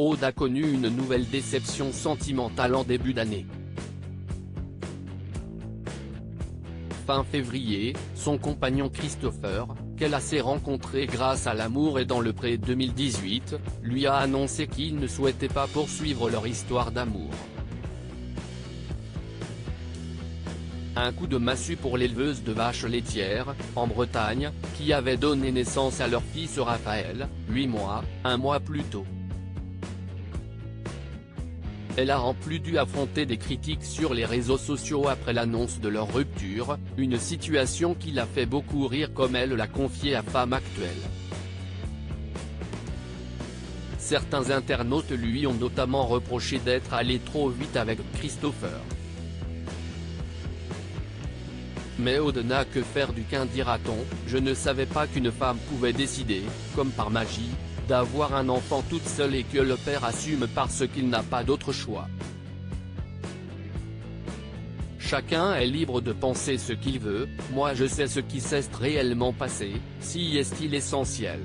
Aude a connu une nouvelle déception sentimentale en début d'année. Fin février, son compagnon Christopher, qu'elle a s'est rencontré grâce à l'amour et dans le pré 2018, lui a annoncé qu'il ne souhaitait pas poursuivre leur histoire d'amour. Un coup de massue pour l'éleveuse de vaches laitières, en Bretagne, qui avait donné naissance à leur fils Raphaël, 8 mois, un mois plus tôt. Elle a en plus dû affronter des critiques sur les réseaux sociaux après l'annonce de leur rupture, une situation qui l'a fait beaucoup rire comme elle l'a confié à Femme Actuelle. Certains internautes lui ont notamment reproché d'être allé trop vite avec Christopher. Mais Aude n'a que faire du qu'un dira-t-on, je ne savais pas qu'une femme pouvait décider, comme par magie, d'avoir un enfant toute seule et que le père assume parce qu'il n'a pas d'autre choix. Chacun est libre de penser ce qu'il veut, moi je sais ce qui s'est réellement passé, si est-il essentiel.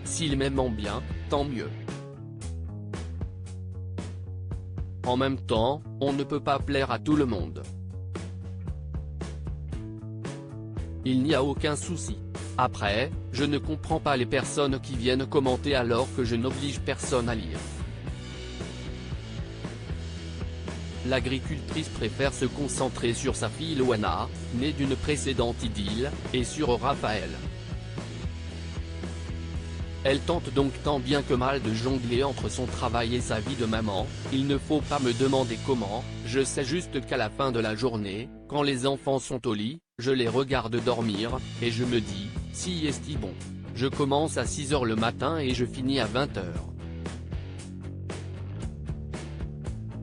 S'il m'aime bien, tant mieux. En même temps, on ne peut pas plaire à tout le monde. Il n'y a aucun souci. Après, je ne comprends pas les personnes qui viennent commenter alors que je n'oblige personne à lire. L'agricultrice préfère se concentrer sur sa fille Loana, née d'une précédente idylle, et sur Raphaël. Elle tente donc tant bien que mal de jongler entre son travail et sa vie de maman, il ne faut pas me demander comment, je sais juste qu'à la fin de la journée, quand les enfants sont au lit, je les regarde dormir, et je me dis, si est-il bon. Je commence à 6 h le matin et je finis à 20 h.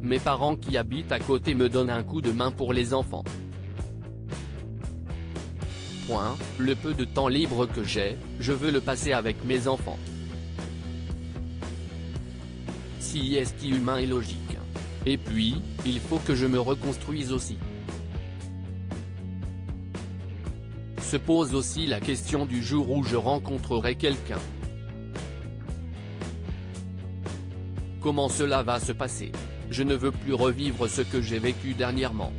Mes parents qui habitent à côté me donnent un coup de main pour les enfants. Le peu de temps libre que j'ai, je veux le passer avec mes enfants. Si est-il humain et logique. Et puis, il faut que je me reconstruise aussi. Se pose aussi la question du jour où je rencontrerai quelqu'un. Comment cela va se passer? Je ne veux plus revivre ce que j'ai vécu dernièrement.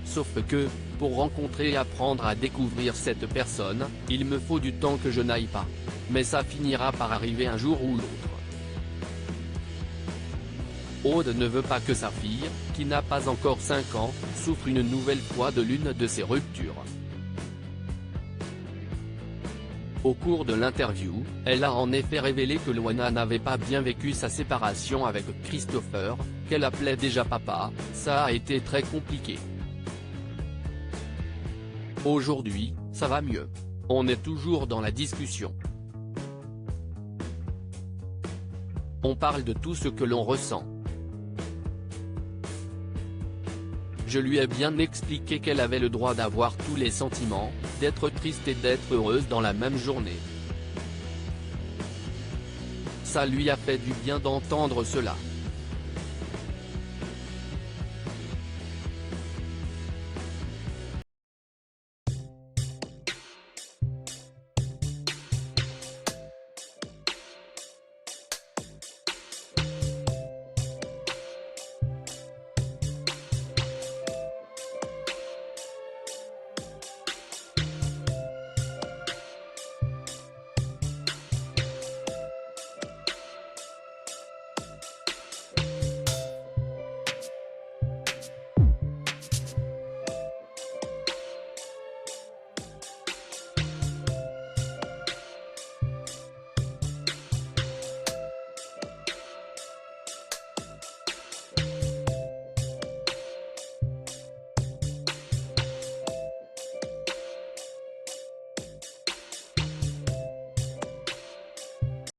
Sauf que, pour rencontrer et apprendre à découvrir cette personne, il me faut du temps que je n'aille pas. Mais ça finira par arriver un jour ou l'autre. Aude ne veut pas que sa fille, qui n'a pas encore 5 ans, souffre une nouvelle fois de l'une de ses ruptures. Au cours de l'interview, elle a en effet révélé que Loana n'avait pas bien vécu sa séparation avec Christopher, qu'elle appelait déjà papa, ça a été très compliqué. Aujourd'hui, ça va mieux. On est toujours dans la discussion. On parle de tout ce que l'on ressent. Je lui ai bien expliqué qu'elle avait le droit d'avoir tous les sentiments, d'être triste et d'être heureuse dans la même journée. Ça lui a fait du bien d'entendre cela.